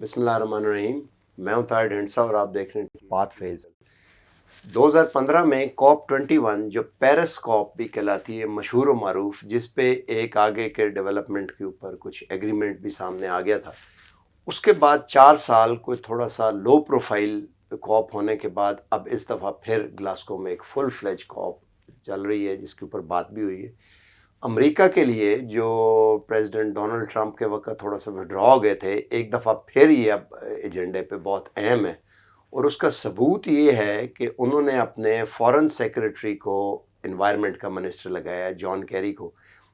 बिस्मिल्लाहिर्रहमानिर्रहीम। मैं हूं ताहिर ढेंडसा और आप देख रहे हैं पाथ फेज। 2015 में COP21 जो पेरिस कॉप भी कहलाती है, मशहूर व मारूफ, जिस पे एक आगे के डेवलपमेंट के ऊपर कुछ एग्रीमेंट भी सामने आ गया था। उसके बाद 4 साल कोई थोड़ा सा लो प्रोफाइल कॉप होने के बाद अब इस दफ़ा फिर ग्लासगो में एक फुल फ्लेज कॉप चल रही है, जिसके ऊपर बात भी हुई है। अमेरिका के लिए जो प्रेसिडेंट डोनाल्ड ट्रंप के वक्त थोड़ा सा विड्रॉ गए थे, एक दफ़ा फिर ये अब एजेंडे पे बहुत अहम है। और उसका सबूत ये है कि उन्होंने अपने फॉरेन सेक्रेटरी को इन्वायरमेंट का मिनिस्टर लगाया, जॉन कैरी को।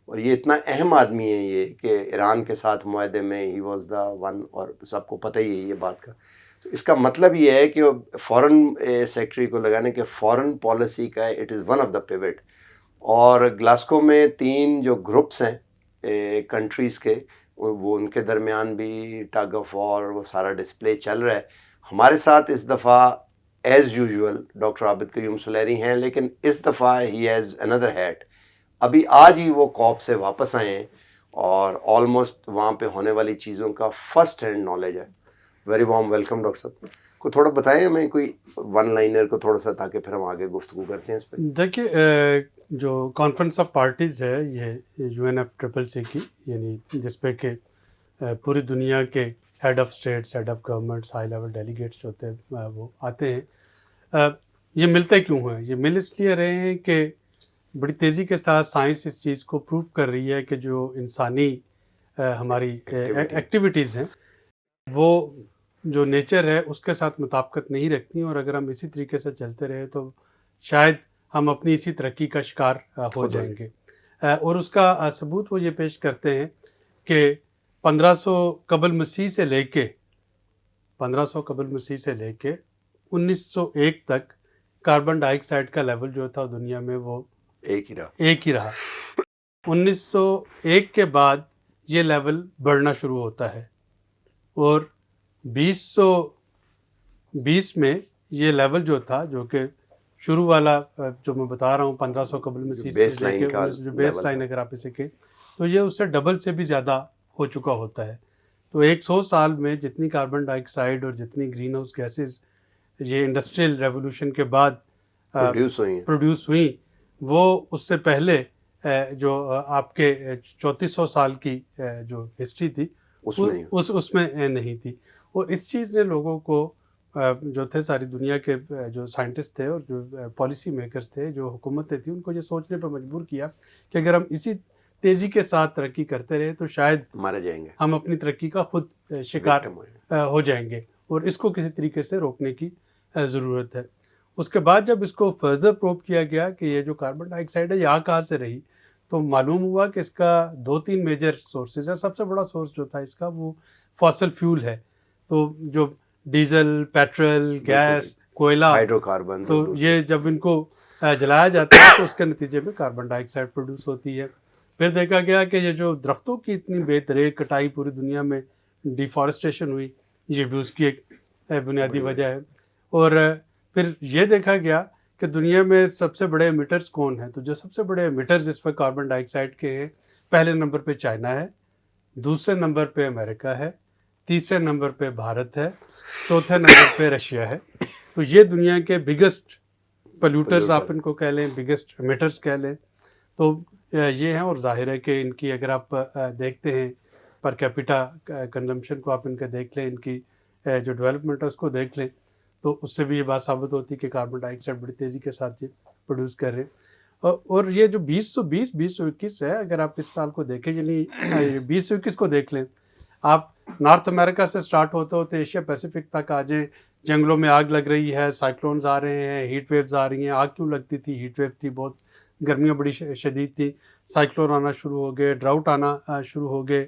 और ये इतना अहम आदमी है ये कि ईरान के साथ मुआहदे में ही वॉज द वन, और सबको पता ही है ये बात का। तो इसका मतलब ये है कि फॉरेन सेक्रेटरी को लगाने के फॉरेन पॉलिसी का it is one of the pivot. और ग्लासगो में 3 जो ग्रुप्स हैं कंट्रीज़ के, वो उनके दरमियान भी टग ऑफ वॉर वो सारा डिस्प्ले चल रहा है। हमारे साथ इस दफ़ा as usual doctor Abid Qayyum Suleri हैं, लेकिन इस दफ़ा ही हैज़ अनदर हैट। अभी आज ही वो कॉप से वापस आए हैं और ऑलमोस्ट वहाँ पे होने वाली चीज़ों का फर्स्ट हैंड नॉलेज है। वेरी वार्म वेलकम डॉक्टर साहब। को थोड़ा बताएं हमें कोई वन लाइनर को थोड़ा सा, ताकि फिर हम आगे गुफ्तगू करते हैं इस पर। देखिए, जो कॉन्फ्रेंस ऑफ पार्टीज़ है ये UNFCCC की, यानी जिस पे कि पूरी दुनिया के head of states, head of governments, high level delegates होते हैं, वो आते हैं। ये मिलते क्यों हैं? ये मिल इसलिए रहे हैं कि बड़ी तेज़ी के साथ साइंस इस चीज़ को प्रूव कर रही है कि जो इंसानी हमारी एक्टिविटीज़ हैं वो जो नेचर है उसके साथ मुताबिकत नहीं रखती, और अगर हम इसी तरीके से चलते रहे तो शायद हम अपनी इसी तरक्की का शिकार हो जाएंगे। और उसका सबूत वो ये पेश करते हैं कि 1500 कबल मसीह से लेके 1901 तक कार्बन डाइऑक्साइड का लेवल जो था दुनिया में वो एक ही रहा। 1901 के बाद ये लेवल बढ़ना शुरू होता है और 2020 में ये लेवल जो था, जो कि शुरू वाला जो मैं बता रहा हूँ 1500 कबल मसीह से लेके जो बेस लाइन अगर आप इसे कहें तो ये उससे डबल से भी ज़्यादा हो चुका होता है। तो 100 साल में जितनी कार्बन डाइऑक्साइड और जितनी ग्रीन हाउस गैसेज ये इंडस्ट्रियल रेवोल्यूशन के बाद प्रोड्यूस हुई, वो उससे पहले जो आपके 3400 साल की जो हिस्ट्री थी उसमें नहीं थी। और इस चीज़ ने लोगों को, जो थे सारी दुनिया के जो साइंटिस्ट थे और जो पॉलिसी मेकर्स थे, जो हुकूमतें थी, उनको ये सोचने पर मजबूर किया कि अगर हम इसी तेज़ी के साथ तरक्की करते रहे तो शायद मारे जाएंगे, हम अपनी तरक्की का खुद शिकार हो जाएंगे, और इसको किसी तरीके से रोकने की ज़रूरत है। उसके बाद जब इसको फर्दर प्रूव किया गया कि ये जो कार्बन डाइऑक्साइड है यहाँ कहाँ से रही, तो मालूम हुआ कि इसका 2-3 मेजर सोर्सेज है। सबसे बड़ा सोर्स जो था इसका वो फॉसल फ्यूल है। तो जो डीजल, पेट्रोल, गैस, कोयला, हाइड्रोकार्बन, तो ये जब इनको जलाया जाता है तो उसके नतीजे में कार्बन डाइऑक्साइड प्रोड्यूस होती है। फिर देखा गया कि ये जो दरख्तों की इतनी बेदरेग कटाई पूरी दुनिया में, डिफॉरेस्टेशन हुई, ये भी उसकी एक बुनियादी वजह है। और फिर ये देखा गया कि दुनिया में सबसे बड़े एमिटर्स कौन हैं। तो जो सबसे बड़े एमिटर्स इस पर कार्बन डाइऑक्साइड के हैं, पहले नंबर पे चाइना है, दूसरे नंबर पे अमेरिका है, तीसरे नंबर पे भारत है, चौथे नंबर पे रशिया है। तो ये दुनिया के बिगेस्ट पोल्यूटर्स आप इनको कह लें, बिगेस्ट एमिटर्स कह लें, तो ये हैं। और जाहिर है कि इनकी अगर आप देखते हैं पर कैपिटा कंजम्पशन को, आप इनका देख लें, इनकी जो डेवलपमेंट है उसको देख लें, तो उससे भी ये बात साबित होती है कि कार्बन डाइऑक्साइड बड़ी तेज़ी के साथ ये प्रोड्यूस कर रहे हैं। और ये जो 2020-2021 है, अगर आप इस साल को देखें, यानी 2021 को देख लें, आप नॉर्थ अमेरिका से स्टार्ट होते होते एशिया पैसिफिक तक आ जाएँ, जंगलों में आग लग रही है, साइक्लोन्स आ रहे हैं, हीट वेव्स आ रही हैं। आग क्यों लगती थी? हीट वेव थी, बहुत गर्मियाँ बड़ी शदीद थी, साइक्लोन आना शुरू हो गए, ड्राउट आना शुरू हो गए।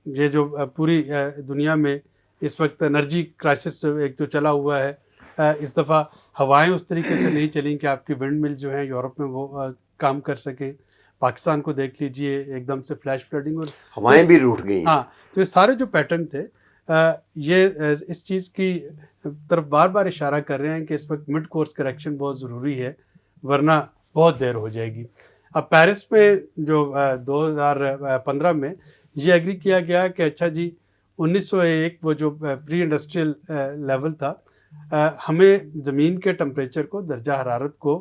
ये जो पूरी दुनिया में इस वक्त एनर्जी क्राइसिस एक जो चला हुआ है, इस दफ़ा हवाएं उस तरीके से नहीं चली कि आपकी विंड मिल जो है यूरोप में वो काम कर सकें। पाकिस्तान को देख लीजिए, एकदम से फ्लैश फ्लडिंग और हवाएं भी रूठ गई। हाँ, तो ये सारे जो पैटर्न थे, ये इस चीज़ की तरफ बार बार इशारा कर रहे हैं कि इस वक्त मिड कोर्स करेक्शन बहुत ज़रूरी है, वरना बहुत देर हो जाएगी। अब पेरिस में जो 2015 में ये एग्री किया गया कि अच्छा जी, 1901 वो जो प्री इंडस्ट्रियल लेवल था, हमें ज़मीन के टेम्परेचर को, दर्जा हरारत को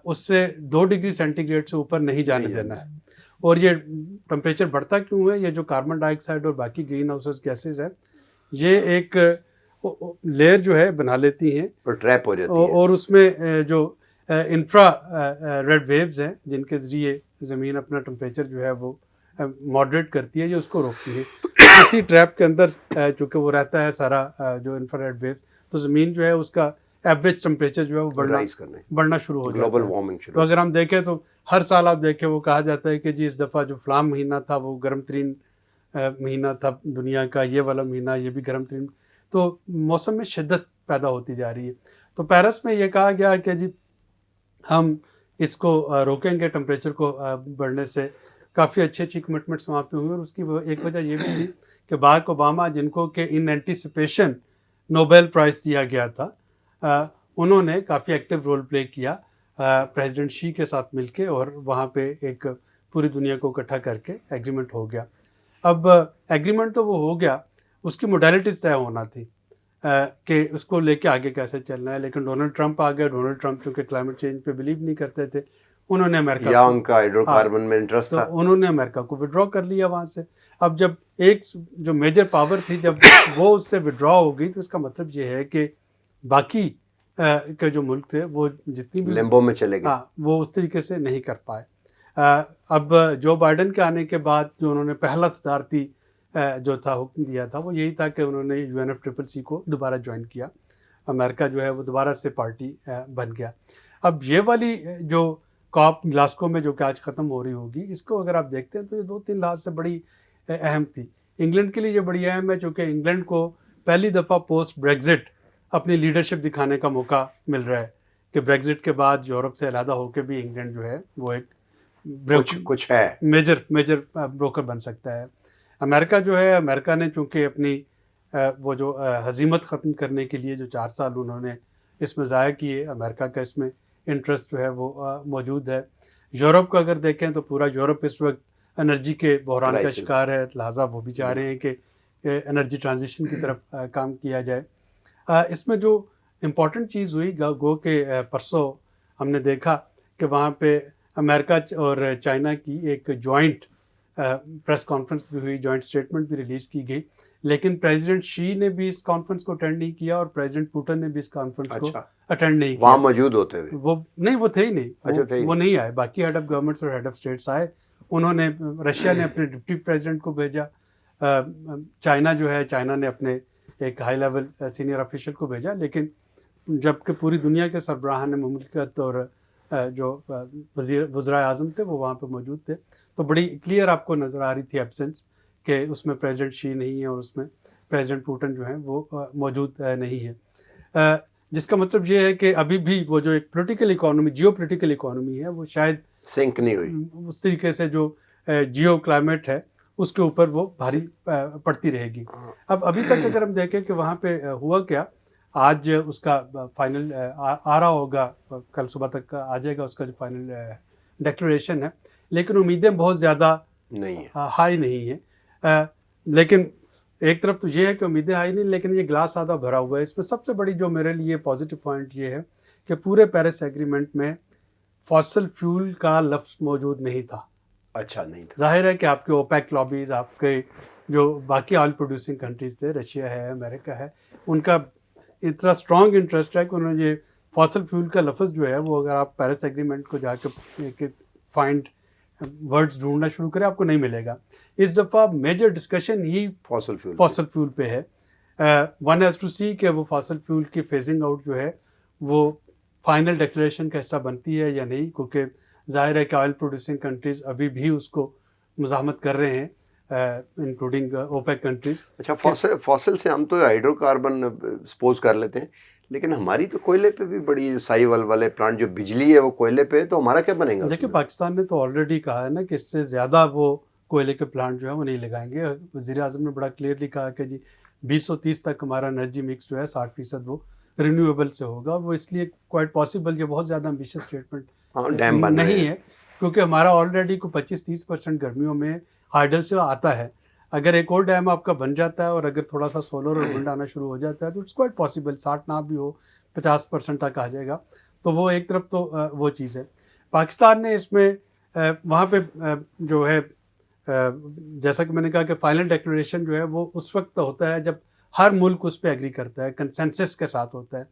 उससे 2 डिग्री सेंटीग्रेड से ऊपर नहीं जाने देना है। और ये टेम्परेचर बढ़ता क्यों है? ये जो कार्बन डाइऑक्साइड और बाकी ग्रीन हाउस गैसेज है, ये एक लेयर जो है बना लेती हैं और ट्रैप हो जाती है। और उसमें जो इंफ्रा रेड वेव्स हैं, जिनके ज़रिए ज़मीन अपना टेम्परेचर जो है वो मॉडरेट करती है, ये उसको रोकती है। इसी ट्रैप के अंदर चूँकि वो रहता है सारा जो इंफ्रारेड वेव, तो ज़मीन जो है उसका एवरेज टेम्परेचर जो है वो बढ़ना शुरू हो जाता है। ग्लोबल वार्मिंग शुरू। तो अगर हम देखें तो हर साल आप देखें, वो कहा जाता है कि जी इस दफ़ा जो फ़लाँ महीना था वो गर्म तरीन महीना था दुनिया का, ये वाला महीना ये भी गर्म तरीन। तो मौसम में शिद्दत पैदा होती जा रही है। तो पेरिस में ये कहा गया कि जी हम इसको रोकेंगे, टेम्परेचर को बढ़ने से। काफ़ी अच्छी कमिटमेंट्स वहाँ पे हुई, और उसकी एक वजह ये भी थी कि बाराक ओबामा, जिनको कि इन एंटीसिपेशन नोबेल प्राइज़ दिया गया था, उन्होंने काफ़ी एक्टिव रोल प्ले किया प्रेसिडेंट शी के साथ मिलके, और वहाँ पे एक पूरी दुनिया को इकट्ठा करके एग्रीमेंट हो गया। अब एग्रीमेंट तो वो हो गया, उसकी मोडालिटीज़ तय होना थी कि उसको लेके आगे कैसे चलना है। लेकिन डोनाल्ड ट्रंप आ गए। डोनाल्ड ट्रंप चूँकि क्लाइमेट चेंज पे बिलीव नहीं करते थे, उन्होंने अमेरिका या उनका हाइड्रोकार्बन में इंटरेस्ट था, तो उन्होंने अमेरिका को विड्रॉ कर लिया वहाँ से। अब जब एक जो मेजर पावर थी, जब वो उससे विड्रॉ हो गई, तो इसका मतलब ये है कि बाकी के जो मुल्क थे वो जितनी भी लिम्बो में चले गए। हाँ, वो उस तरीके से नहीं कर पाए। अब जो बाइडन के आने के बाद जो उन्होंने पहला सदारती जो था हुक्म दिया था, वो यही था कि उन्होंने UNFCCC को दोबारा ज्वाइन किया। अमेरिका जो है वो दोबारा से पार्टी बन गया। अब ये वाली जो कॉप ग्लासगो में जो कि आज ख़त्म हो रही होगी, इसको अगर आप देखते हैं तो ये 2-3 लिहाज से बड़ी अहम थी। इंग्लैंड के लिए ये बड़ी अहम है, क्योंकि इंग्लैंड को पहली दफ़ा पोस्ट ब्रेग्जिट अपनी लीडरशिप दिखाने का मौका मिल रहा है कि ब्रेग्जिट के बाद यूरोप से अलहदा होकर भी इंग्लैंड जो है वो एक कुछ है मेजर ब्रोकर बन सकता है। अमेरिका जो है, अमेरिका ने चूँकि अपनी वो जो हजीमत ख़त्म करने के लिए जो 4 साल उन्होंने इसमें ज़ाया किए, अमेरिका का इसमें इंटरेस्ट जो है वो मौजूद है। यूरोप का अगर देखें तो पूरा यूरोप इस वक्त एनर्जी के बहरान का शिकार है, लिहाजा वो भी चाह रहे हैं कि एनर्जी ट्रांजिशन की तरफ काम किया जाए। इसमें जो इम्पॉर्टेंट चीज़ हुई, गो के परसों हमने देखा कि वहाँ पे अमेरिका और चाइना की एक जॉइंट प्रेस कॉन्फ्रेंस भी हुई, जॉइंट स्टेटमेंट भी रिलीज़ की गई। लेकिन प्रेसिडेंट शी ने भी इस कॉन्फ्रेंस को अटेंड नहीं किया, और प्रेसिडेंट पुतिन ने भी इस कॉन्फ्रेंस को अटेंड नहीं किया। वहाँ मौजूद होते हुए वो थे ही नहीं। वो नहीं आए। बाकी हेड ऑफ गवर्नमेंट्स और हेड ऑफ स्टेट्स आए। उन्होंने, रशिया ने अपने डिप्टी प्रेसिडेंट को भेजा, चाइना जो है, चाइना ने अपने एक हाई लेवल सीनियर ऑफिशियल को भेजा। लेकिन जबकि पूरी दुनिया के सरबराहान मुमलिकत और जो वज़ीर आज़म थे वो वहाँ पे मौजूद थे, तो बड़ी क्लियर आपको नज़र आ रही थी एब्सेंस कि उसमें प्रेसिडेंट शी नहीं है और उसमें प्रेसिडेंट पुतिन जो है वो मौजूद नहीं है। जिसका मतलब ये है कि अभी भी वो जो एक पॉलिटिकल इकोनॉमी, जियो पॉलिटिकल इकोनॉमी है, वो शायद सिंक नहीं हुई। उस तरीके से जो जियो क्लाइमेट है उसके ऊपर वो भारी पड़ती रहेगी। अब अभी तक अगर हम देखें कि वहाँ पे हुआ क्या, आज उसका फाइनल आ रहा होगा, कल सुबह तक आ जाएगा उसका जो फाइनल डिक्लेरेशन है। लेकिन उम्मीदें बहुत ज़्यादा नहीं है, हाई नहीं है। लेकिन एक तरफ तो ये है कि उम्मीदें हाई नहीं, लेकिन ये ग्लास आधा भरा हुआ है। इसमें सबसे बड़ी जो मेरे लिए पॉजिटिव पॉइंट ये है कि पूरे पेरिस एग्रीमेंट में फॉसिल फ्यूल का लफ्ज़ मौजूद नहीं था। अच्छा, नहीं था। जाहिर है कि आपके ओपेक लॉबीज़, आपके जो बाकी ऑयल प्रोड्यूसिंग कंट्रीज़ थे, रशिया है, अमेरिका है, उनका इतना स्ट्रॉन्ग इंटरेस्ट है कि उन्होंने ये फॉसिल फ्यूल का लफ्ज़ जो है वो, अगर आप पेरिस एग्रीमेंट को जाके फाइंड वर्ड्स ढूंढना शुरू करें, आपको नहीं मिलेगा। इस दफ़ा मेजर डिस्कशन ही फॉसिल फ्यूल पे है। वन हैज़ टू सी कि वो फॉसिल फ्यूल की फेजिंग आउट जो है वो फाइनल डिक्लेरेशन का हिस्सा बनती है या नहीं, क्योंकि ज़ाहिर है कि ऑयल प्रोड्यूसिंग कंट्रीज़ अभी भी उसको मुज़ाहमत कर रहे हैं, इंक्लूडिंग ओपेक कंट्रीज़। अच्छा, फॉसिल से हम तो हाइड्रोकार्बन सपोज कर लेते हैं, लेकिन हमारी तो कोयले पे भी बड़ी साइवल वाले प्लांट, जो बिजली है वो कोयले पे है, तो हमारा क्या बनेगा? देखिए, पाकिस्तान ने तो ऑलरेडी कहा है ना कि इससे ज़्यादा वो कोयले के प्लांट जो है वो नहीं लगाएंगे। वज़ीर आज़म ने बड़ा क्लियरली कहा कि जी 2030 तक हमारा एनर्जी मिक्स जो है 60% वो रिन्यूएबल से होगा। वो इसलिए क्वाइट पॉसिबल, ये बहुत ज़्यादा एम्बिशियस स्टेटमेंट नहीं है, क्योंकि हमारा ऑलरेडी को 25-30% गर्मियों में हाइडल से आता है। अगर एक और डैम आपका बन जाता है और अगर थोड़ा सा सोलर और विंड आना शुरू हो जाता है तो इट्स क्वाइट पॉसिबल 60 ना भी हो 50% तक आ जाएगा। तो वो एक तरफ तो वो चीज़ है। पाकिस्तान ने इसमें वहाँ पे जो है जैसा कि मैंने कहा कि फाइनल डिक्लेरेशन जो है वो उस वक्त होता है जब हर मुल्क उस पर एग्री करता है, कंसेंसस के साथ होता है।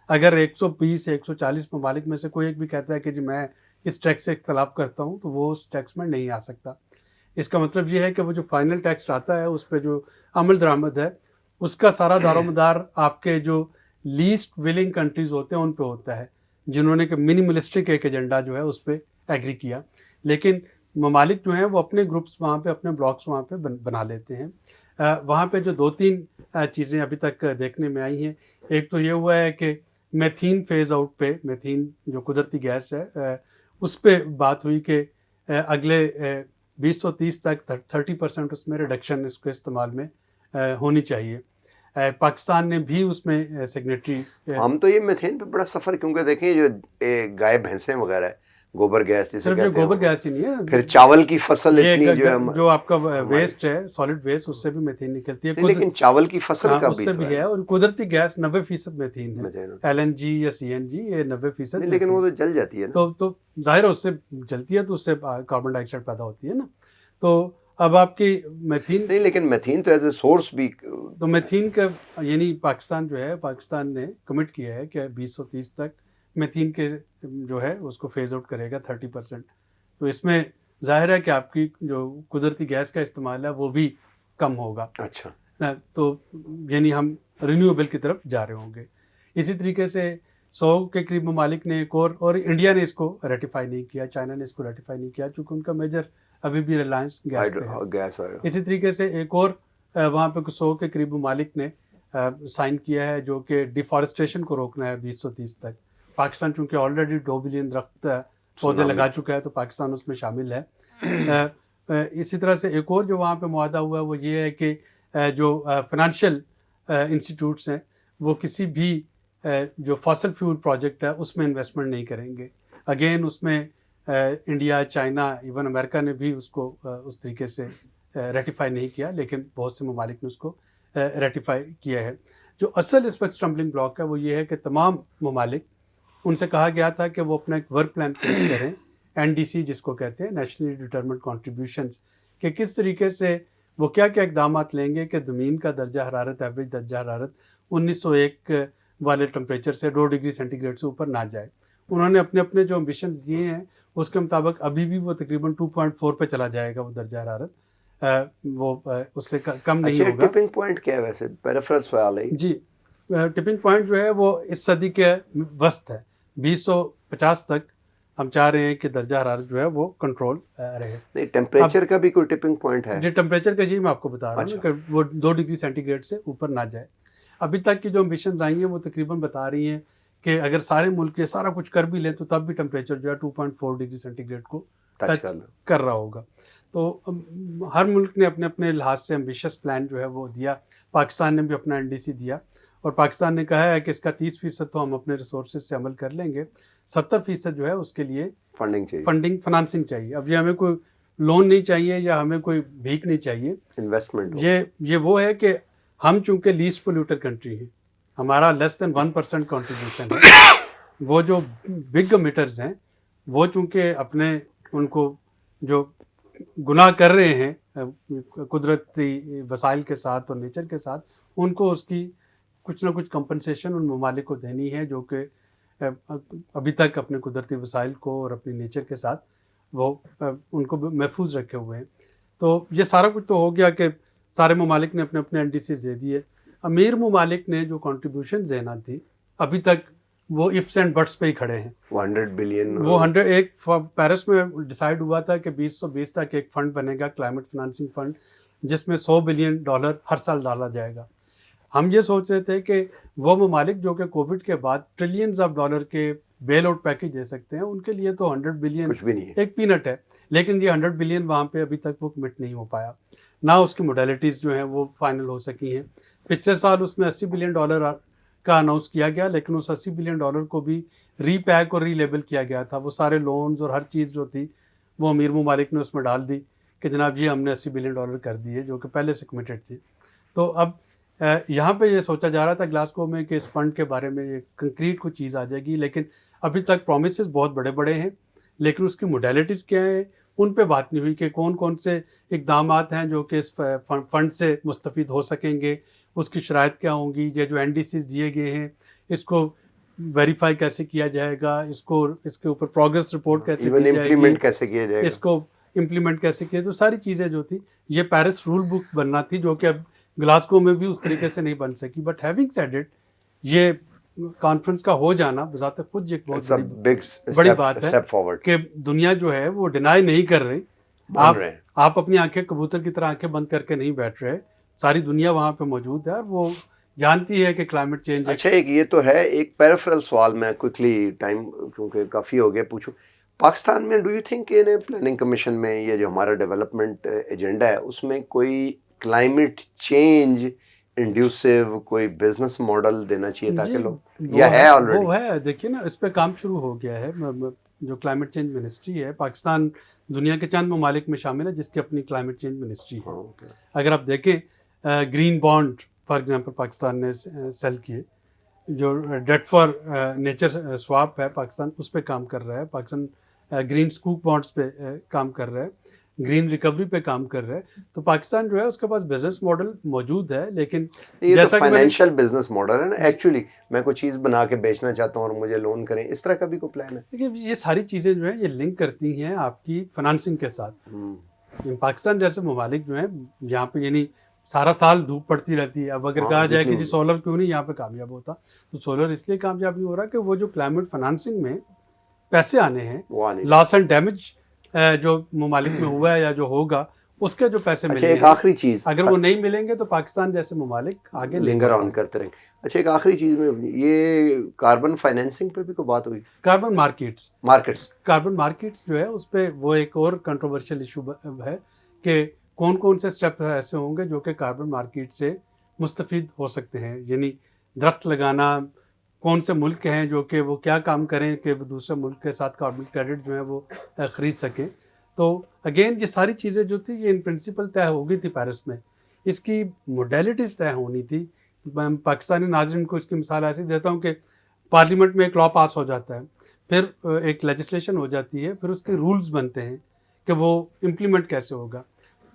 अगर 120 या 140 ममालिक में से कोई एक भी कहता है कि जी मैं इस टैक्स से इख्तलाफ करता हूँ, तो वो उस टैक्स में नहीं आ सकता। इसका मतलब ये है कि वो जो फाइनल टैक्स आता है उस पर जो अमल दरामद है उसका सारा दारोमदार आपके जो लीस्ट विलिंग कंट्रीज़ होते हैं उन पे होता है, जिन्होंने कि मिनिमलिस्टिक एक एजेंडा जो है उस पर एग्री किया। लेकिन ममालिक जो हैं वो अपने ग्रुप्स वहाँ पे अपने ब्लॉक्स वहाँ पे बना लेते हैं। वहाँ पे जो 2-3 चीज़ें अभी तक देखने में आई हैं, एक तो ये हुआ है कि मेथीन फेज़ आउट पे, मेथीन जो कुदरती गैस है उस पे बात हुई कि अगले 2030 तक 30% उसमें रिडक्शन इसके इस्तेमाल में होनी चाहिए। पाकिस्तान ने भी उसमें सिग्नेटरी। हम तो ये मीथेन पे बड़ा सफ़र, क्योंकि देखें जो गाय भैंसें वगैरह है, गोबर गैस जिसे सिर्फ जो कहते हैं, गोबर गैस ही नहीं है, फिर चावल की फसल ये इतनी जो है जो आपका वेस्ट है सॉलिड वेस्ट उससे भी मेथेन निकलती है। नहीं, लेकिन चावल की फसल का भी उससे तो भी है। और कुदरती गैस 90% मेथेन है। मीथेन। LNG या CNG ये 90% नहीं, लेकिन वो तो जल जाती है ना। तो जाहिर है उससे जलती है तो उससे कार्बन डाइऑक्साइड पैदा होती है ना। तो अब आपकी मेथीन नहीं, लेकिन मेथीन तो एज ए सोर्स भी, तो मेथीन का यानी पाकिस्तान जो है, पाकिस्तान ने कमिट किया है कि 2030 तक मेथीन के जो है उसको फेज आउट करेगा 30%। तो इसमें जाहिर है कि आपकी जो कुदरती गैस का इस्तेमाल है वो भी कम होगा। अच्छा, तो यानी हम रिन्यूएबल की तरफ जा रहे होंगे। इसी तरीके से 100 के करीब ममालिक ने एक और इंडिया ने इसको रेटिफाई नहीं किया, चाइना ने इसको रेटिफाई नहीं किया क्योंकि उनका मेजर अभी भी रिलायंस गैस पे है। गैस। इसी तरीके से एक और वहाँ पे 100 के करीब ममालिक ने साइन किया है जो कि डिफॉरेस्टेशन को रोकना है 2030 तक। पाकिस्तान चूँकि ऑलरेडी 2 बिलियन दरख्त पौधे लगा चुका है तो पाकिस्तान उसमें शामिल है। इसी तरह से एक और जो वहाँ पे मुआहदा हुआ है वो ये है कि जो फाइनेंशियल इंस्टीट्यूट्स हैं वो किसी भी जो फॉसल फ्यूल प्रोजेक्ट है उसमें इन्वेस्टमेंट नहीं करेंगे। अगेन उसमें इंडिया, चाइना, इवन अमेरिका ने भी उसको उस तरीके से रेटिफाई नहीं किया, लेकिन बहुत से ममालिक ने उसको रेटिफाई किया है। जो असल इस वक्त स्टम्बलिंग ब्लॉक है वो ये है कि तमाम ममालिक, उनसे कहा गया था कि वो अपना एक वर्क प्लान पेश करें, NDC जिसको कहते हैं, नेशनली डिटरमिन्ड कॉन्ट्रीब्यूशंस, कि किस तरीके से वो क्या क्या इकदाम लेंगे कि ज़मीन का दर्जा हरारत, एवरेज दर्जा हरारत 1901 वाले टेम्परेचर से 2 डिग्री सेंटीग्रेड से ऊपर ना जाए। उन्होंने अपने अपने जो एम्बिशंस दिए हैं उसके मुताबिक अभी भी वो तकरीबन 2.4 पे चला जाएगा वो दर्जा हरारत, वो उससे कम नहीं होगा। टिपिंग पॉइंट क्या है वैसे? पेरिफेरल सवाल है जी। टिपिंग पॉइंट जो है वो इस सदी के वस्त है, 2050 तक हम चाह रहे हैं कि दर्जा हरारत जो है वो कंट्रोल रहे। नहीं, टेम्परेचर का भी कोई टिपिंग पॉइंट है? जो टेम्परेचर का जी मैं आपको बता रहा हूँ कि वो 2 डिग्री सेंटीग्रेड से ऊपर ना जाए। अभी तक की जो एम्बिशंस आई हैं वो तकरीबन बता रही हैं कि अगर सारे मुल्क ये सारा कुछ कर भी लें तो तब भी टेम्परेचर जो है 2.4 डिग्री सेंटीग्रेड को टच कर रहा होगा। तो हर मुल्क ने अपने अपने लिहाज से एम्बिशियस प्लान जो है वो दिया। पाकिस्तान ने भी अपना NDC दिया और पाकिस्तान ने कहा है कि इसका 30% तो हम अपने रिसोर्सेज से अमल कर लेंगे, 70% जो है उसके लिए फाइनेंसिंग चाहिए। अब ये हमें कोई लोन नहीं चाहिए या हमें कोई भीख नहीं चाहिए, इन्वेस्टमेंट। ये वो है कि हम चूँकि लीस्ट पोल्यूटर कंट्री हैं, हमारा लेस देन 1% कॉन्ट्रीब्यूशन है। वो जो बिग एमिटर्स हैं वो चूँकि अपने उनको जो गुनाह कर रहे हैं कुदरती वसाइल के साथ और नेचर के साथ, उनको उसकी कुछ ना कुछ कंपनसेशन उन ममालिक को देनी है जो कि अभी तक अपने कुदरती वसाइल को और अपनी नेचर के साथ वो उनको महफूज रखे हुए हैं। तो ये सारा कुछ तो हो गया कि सारे ममालिक ने अपने अपने NDCs दे दिए। अमीर ममालिक ने जो कॉन्ट्रीब्यूशन देना थी अभी तक वो इफ्स एंड बट्स पे ही खड़े हैं। 100 बिलियन वो 101 पेरिस में डिसाइड हुआ था कि 2020 तक एक फ़ंड बनेगा, क्लाइमेट फाइनेंसिंग फ़ंड, जिसमें $100 बिलियन हर साल डाला जाएगा। हम ये सोच रहे थे कि वो ममालिक जो कि कोविड के बाद ट्रिलियंस ऑफ डॉलर के बेल आउट पैकेज दे सकते हैं, उनके लिए तो 100 बिलियन कुछ भी नहीं है, एक पीनट है। लेकिन ये 100 बिलियन वहाँ पे अभी तक वो कमिट नहीं हो पाया, ना उसकी मोडेलिटीज़ जो हैं वो फाइनल हो सकी हैं। पिछले साल उसमें $80 बिलियन का अनाउंस किया गया, लेकिन उस $80 बिलियन को भी रीपैक और रीलेबल किया गया था। वो सारे लोन्स और हर चीज़ जो थी वो अमीर ममालिक ने उसमें डाल दी कि जनाब ये हमने $80 बिलियन कर दिए, जो कि पहले से कमिटेड थी। तो अब यहाँ पे ये सोचा जा रहा था ग्लासगो में कि इस फंड के बारे में एक कंक्रीट कोई चीज़ आ जाएगी, लेकिन अभी तक प्रोमिसेस बहुत बड़े-बड़े हैं, लेकिन उसकी मोडेलिटीज़ क्या हैं, उन पे बात नहीं हुई कि कौन-कौन से इक़दामात हैं जो कि इस फंड से मुस्तफ़ीद हो सकेंगे, उसकी शराइत क्या होंगी, ये जो एनडीसीज़ दिए गए हैं, इसको वेरीफाई कैसे किया जाएगा, इसके ऊपर प्रोग्रेस रिपोर्ट कैसे इवन की जाएगी, इम्प्लीमेंट कैसे किया जाएगा, इसको इम्प्लीमेंट कैसे किया, तो सारी चीज़ें जो थी ये पेरिस रूल बुक बनना थी, जो कि अब ग्लासगो में भी उस तरीके से नहीं बन सकी। बट हैविंग सेड इट, ये कॉन्फ्रेंस का हो जाना बजाते खुद एक बहुत बड़ी बात है कि दुनिया जो है वो डिनाई नहीं कर रही। आप अपनी आंखें कबूतर की तरह आंखें बंद करके नहीं बैठ रहे, सारी दुनिया वहाँ पे मौजूद है और वो जानती है कि क्लाइमेट चेंज। अच्छा, एक ये तो है, एक पेरिफेरल सवाल मैं क्विकली, टाइम क्योंकि काफ़ी हो गया, पूछूं, पाकिस्तान में डू यू थिंक ये प्लानिंग कमीशन में ये जो हमारा डेवलपमेंट एजेंडा है उसमें कोई क्लाइमेट चेंज इंड्यूसिव कोई बिजनेस मॉडल देना चाहिए ताकि लोग, या है ऑलरेडी? वो है, देखिए ना, इस पे काम शुरू हो गया है। जो क्लाइमेट चेंज मिनिस्ट्री है, पाकिस्तान दुनिया के चंद ममालिक में शामिल है जिसकी अपनी क्लाइमेट चेंज मिनिस्ट्री है। अगर आप देखें green bond for example Pakistan ने सेल किए, जो डेट फॉर नेचर स्वैप है पाकिस्तान उस पर काम कर रहा है, पाकिस्तान ग्रीन स्कूप बॉन्ड्स पे काम कर रहा है, ग्रीन रिकवरी पे काम कर रहा है। तो पाकिस्तान जो है उसके पास बिजनेस मॉडल मौजूद है, लेकिन ये जैसा तो फाइनेंशियल बिजनेस मॉडल है ना, एक्चुअली मैं कोई चीज़ बना के बेचना चाहता हूँ और मुझे लोन करें, इस तरह का भी कोई प्लान है? देखिए ये सारी चीज़ें जो है ये लिंक करती हैं आपकी फाइनेंसिंग के साथ। पाकिस्तान जैसे ममालिक जो है यहाँ पे यानी सारा साल धूप पड़ती रहती है, अब अगर कहा जाए कि जी सोलर क्यों नहीं यहाँ पे कामयाब होता, तो सोलर इसलिए कामयाब नहीं हो रहा कि वो जो क्लाइमेट फाइनेंसिंग में पैसे आने हैं, लॉस एंड डैमेज जो ममालिक में हुआ है या जो होगा उसके जो पैसे मिले हैं, एक आखिरी चीज़, अगर वो नहीं मिलेंगे तो पाकिस्तान जैसे ममालिक आगे लिंगर ऑन करते रहेंगे। अच्छा, एक आखिरी चीज़ में ये कार्बन फाइनेंसिंग पे भी कोई बात हुई? कार्बन कार्बन मार्केट्स जो है उस पर वो एक और कंट्रोवर्शियल इशू है कि कौन कौन से स्टेप ऐसे होंगे जो कि कार्बन मार्केट से मुस्तफ़ीद हो सकते हैं, यानी दरख्त लगाना, कौन से मुल्क हैं जो कि वो क्या काम करें कि वो दूसरे मुल्क के साथ कार्बन क्रेडिट जो है वो ख़रीद सकें। तो अगेन ये सारी चीज़ें जो थी ये इन प्रिंसिपल तय हो गई थी पेरिस में, इसकी मोडेलिटीज़ तय होनी थी। मैं पाकिस्तानी नाज़रीन को इसकी मिसाल ऐसी देता हूँ कि पार्लियामेंट में एक लॉ पास हो जाता है, फिर एक लेजिस्लेशन हो जाती है, फिर उसके रूल्स बनते हैं कि वो इम्प्लीमेंट कैसे होगा।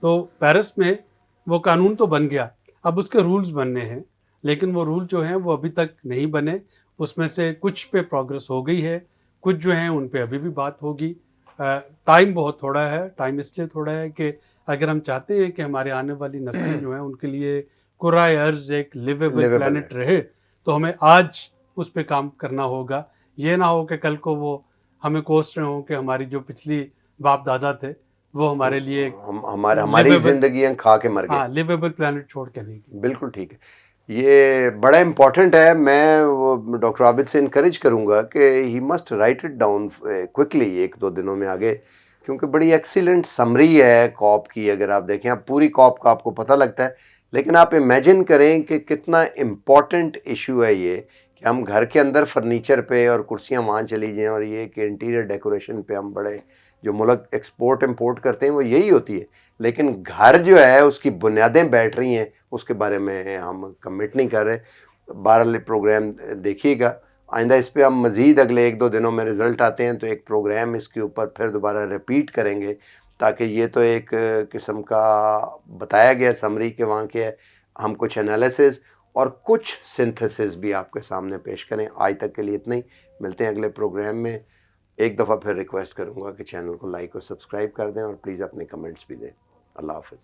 तो पेरिस में वो कानून तो बन गया, अब उसके रूल्स बनने हैं, लेकिन वो रूल जो हैं वो अभी तक नहीं बने। उसमें से कुछ पे प्रोग्रेस हो गई है, कुछ जो हैं उन पे अभी भी बात होगी। टाइम बहुत थोड़ा है, टाइम इसलिए थोड़ा है कि अगर हम चाहते हैं कि हमारे आने वाली नस्लें जो हैं उनके लिए कुराए अर्ज़ एक लिवेबल प्लैनेट रहे, तो हमें आज उस पर काम करना होगा। ये ना हो कि कल को वो हमें कोस रहे हों कि हमारी जो पिछली बाप दादा थे वो हमारे लिए हमारी जिंदगी खा के मर गए। हाँ, लिवेबल प्लैनेट छोड़ के नहीं। बिल्कुल ठीक है, ये बड़ा इम्पॉर्टेंट है। मैं वो डॉक्टर आबिद से इनकरेज करूँगा कि he must write it down quickly 1-2 दिनों में आगे, क्योंकि बड़ी एक्सीलेंट समरी है कॉप की। अगर आप देखें, आप पूरी कॉप का आपको पता लगता है, लेकिन आप इमेजिन करें कि कितना इम्पॉर्टेंट इशू है ये कि हम घर के अंदर फर्नीचर पे और कुर्सियाँ वहाँ चली जाएँ, और ये कि इंटीरियर डेकोरेशन पे हम बड़े, जो मुल्क एक्सपोर्ट इंपोर्ट करते हैं वो यही होती है, लेकिन घर जो है उसकी बुनियादें बैठ रही हैं उसके बारे में हम कमिट नहीं कर रहे। 12 प्रोग्राम देखिएगा, आइंदा इस पर हम मज़ीद अगले 1-2 दिनों में रिज़ल्ट आते हैं तो एक प्रोग्राम इसके ऊपर फिर दोबारा रिपीट करेंगे, ताकि ये तो एक किस्म का बताया गया समरी के वहाँ के हम कुछ एनालिसिस और कुछ सिंथेसिस भी आपके सामने पेश करें। आज तक के लिए इतना ही, मिलते हैं अगले प्रोग्राम में। एक दफ़ा फिर रिक्वेस्ट करूँगा कि चैनल को लाइक और सब्सक्राइब कर दें और प्लीज़ अपने कमेंट्स भी दें। अल्लाह हाफ़िज़।